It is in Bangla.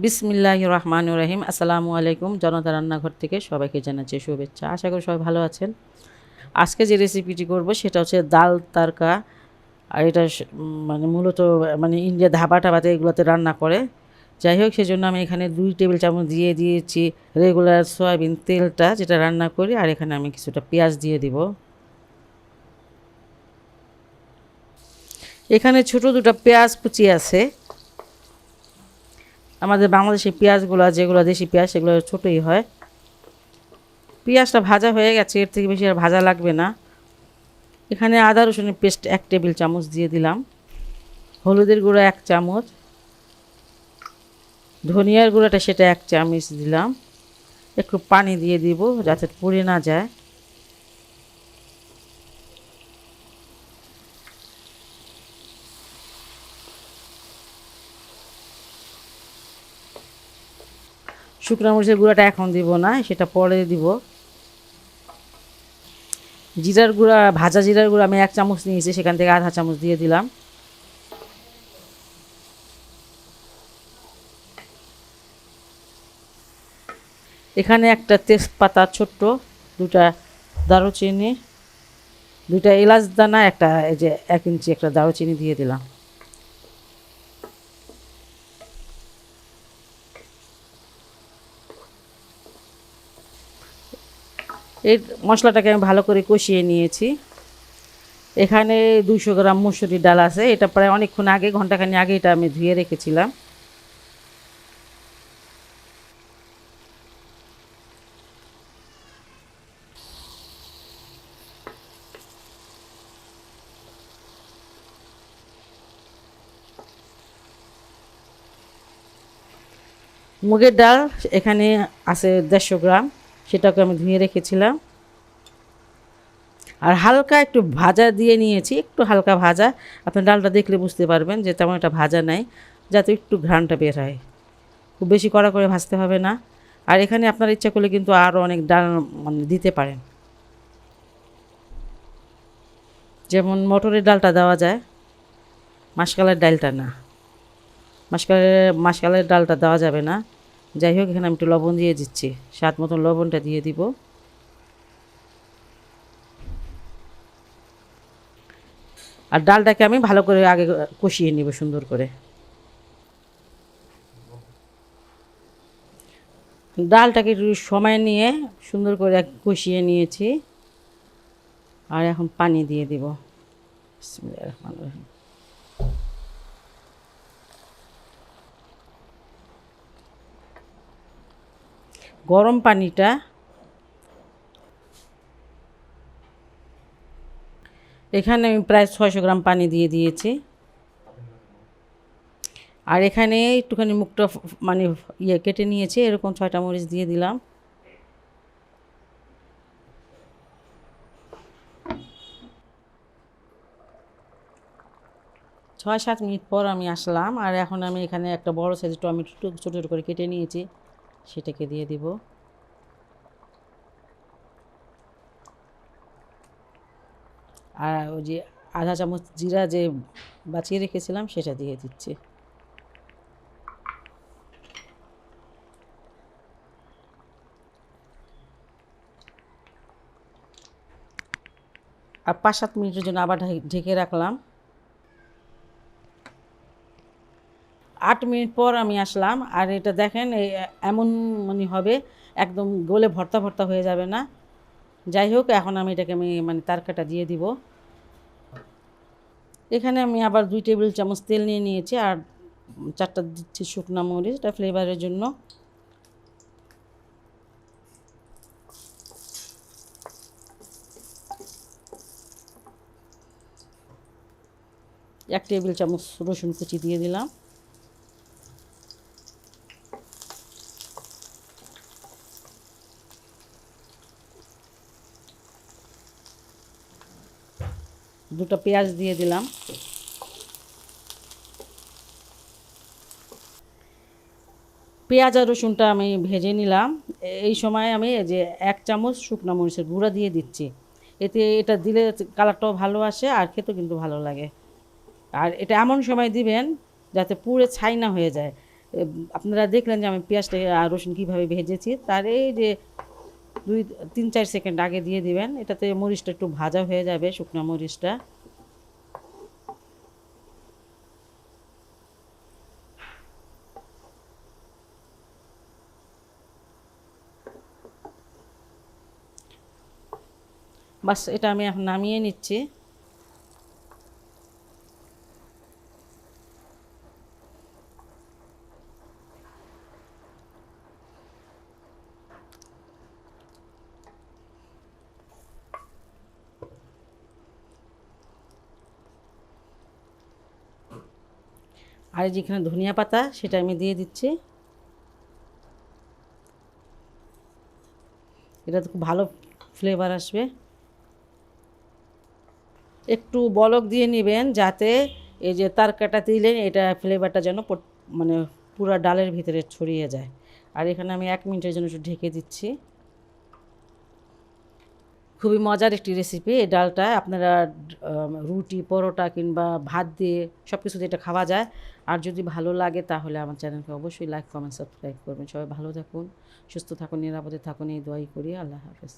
বিসমিল্লাহির রহমানির রহিম। আসসালামু আলাইকুম। জনতা রান্নাঘর থেকে সবাইকে জানাচ্ছি শুভেচ্ছা। আশা করি সবাই ভালো আছেন। আজকে যে রেসিপিটি করব সেটা হচ্ছে ডাল তারকা। আর এটা মানে মূলত মানে ইন্ডিয়া ধাবা টাবাতে এগুলোতে রান্না করে। যাই হোক, সেজন্য আমি এখানে 2 টেবিল চামচ দিয়ে দিয়েছি রেগুলার সয়াবিন তেলটা, যেটা রান্না করি। আর এখানে আমি কিছুটা পেঁয়াজ দিয়ে দিব। এখানে ছোট দুটো পেঁয়াজ কুচি আছে। আমাদের বাংলাদেশি পেঁয়াজগুলো, যেগুলো দেশি পেঁয়াজ, সেগুলো ছোটোই হয়। পেঁয়াজটা ভাজা হয়ে গেছে, এর থেকে বেশি আর ভাজা লাগবে না। এখানে আদা রসুনের পেস্ট 1 টেবিল চামচ দিয়ে দিলাম, হলুদের গুঁড়ো 1 চামচ, ধনিয়ার গুঁড়োটা সেটা 1 চামচ দিলাম। একটু পানি দিয়ে দিব যাতে পুড়ে না যায়। শুকনো মরিচের গুঁড়োটা এখন দিব না, সেটা পরে দিব। জিরার গুঁড়া, ভাজা জিরার গুঁড়া আমি 1 চামচ নিয়েছি, সেখান থেকে আধা চামচ দিয়ে দিলাম। এখানে একটা তেজপাতা ছোট্ট, 2টা দারুচিনি, 2টা এলাচ দানা, একটা এই যে 1 ইঞ্চি একটা দারুচিনি দিয়ে দিলাম। এই মশলাটাকে আমি ভালো করে কষিয়ে নিয়েছি। এখানে 200 গ্রাম মুসুরির ডাল আছে। এটা প্রায় অনেকক্ষণ আগে, ঘন্টাখানি আগে এটা আমি ধুয়ে রেখেছিলাম। মুগের ডাল এখানে আছে 150 গ্রাম, সেটাকে আমি ধুয়ে রেখেছিলাম। আর হালকা একটু ভাজা দিয়ে নিয়েছি, একটু হালকা ভাজা। আপনি ডালটা দেখলে বুঝতে পারবেন যে তেমন একটা ভাজা নাই, যাতে একটু ঘ্রাণটা বের হয়। খুব বেশি কড়া করে ভাজতে হবে না। আর এখানে আপনার ইচ্ছা করলে কিন্তু আরও অনেক ডাল মানে দিতে পারেন, যেমন মটরের ডালটা দেওয়া যায়, মাসকালের ডালটা না। মাসকালের ডালটা দেওয়া যাবে না। যাই হোক, এখানে আমি একটু লবণ দিয়ে দিচ্ছি, স্বাদ মতন লবণটা দিয়ে দিব। আর ডালটাকে আমি ভালো করে আগে কষিয়ে নিব সুন্দর করে। ডালটাকে একটু সময় নিয়ে সুন্দর করে কষিয়ে নিয়েছি। আর এখন পানি দিয়ে দিব। বিসমিল্লাহির রহমানির রহিম। গরম পানিটা এখানে আমি প্রায় 600 গ্রাম পানি দিয়ে দিয়েছি। আর এখানে একটুখানি মুখটা মানে কেটে নিয়েছি, এরকম 6টা মরিচ দিয়ে দিলাম। ছয় 7 মিনিট পর আমি আসলাম। আর এখন আমি এখানে একটা বড় সাইজের টমেটো ছোটো ছোটো করে কেটে নিয়েছি, সেটাকে দিয়ে দিব। আর ওই যে আধা চামচ জিরা যে বাছিয়ে রেখেছিলাম সেটা দিয়ে দিচ্ছি। আর 5-7 মিনিটের জন্য আবার ঢেকে রাখলাম। 8 মিনিট পর আমি আসলাম। আর এটা দেখেন এমন মানে হবে, একদম গলে ভর্তা ভর্তা হয়ে যাবে না। যাই হোক, এখন আমি এটাকে মানে তারকাটা দিয়ে দিব। এখানে আমি আবার 2 টেবিল চামচ তেল নিয়ে নিয়েছি। আর 4টা দিচ্ছি শুকনো মরিচ, এটা ফ্লেভারের জন্য। এক টেবিল চামচ রসুন কুচি দিয়ে দিলাম। দুটো পেঁয়াজ দিয়ে দিলাম। পেঁয়াজ আর রসুনটা আমি ভেজে নিলাম। এই সময় আমি যে 1 চামচ শুকনো মরিচের গুঁড়া দিয়ে দিচ্ছি। এতে এটা দিলে কালারটাও ভালো আসে, আর খেতেও কিন্তু ভালো লাগে। আর এটা এমন সময় দিবেন যাতে পুড়ে ছাই না হয়ে যায়। আপনারা দেখলেন যে আমি পেঁয়াজটা আর রসুন কীভাবে ভেজেছি, তার এই যে 2-3-4 সেকেন্ড আগে দিয়ে দিবেন। এটাতে মরিচটা একটু ভাজা হয়ে যাবে, শুকনো মরিচটা। বাস, এটা আমি এখন নামিয়ে নিচ্ছি। আর যেখানে ধনিয়া পাতা, সেটা আমি দিয়ে দিচ্ছি। এটা তো খুব ভালো ফ্লেভার আসবে। একটু বলক দিয়ে নেবেন, যাতে এই যে তরকাটা দিলেন এটা ফ্লেভারটা যেন মানে পুরো ডালের ভিতরে ছড়িয়ে যায়। আর এখানে আমি 1 মিনিটের জন্য একটু ঢেকে দিচ্ছি। খুবই মজার একটি রেসিপি এই ডালটা। আপনারা রুটি, পরোটা কিংবা ভাত দিয়ে সব কিছু দিয়ে এটা খাওয়া যায়। আর যদি ভালো লাগে তাহলে আমার চ্যানেলকে অবশ্যই লাইক, কমেন্ট, সাবস্ক্রাইব করবেন। সবাই ভালো থাকুন, সুস্থ থাকুন, নিরাপদে থাকুন, এই দোয়াই করি। আল্লাহ হাফেজ।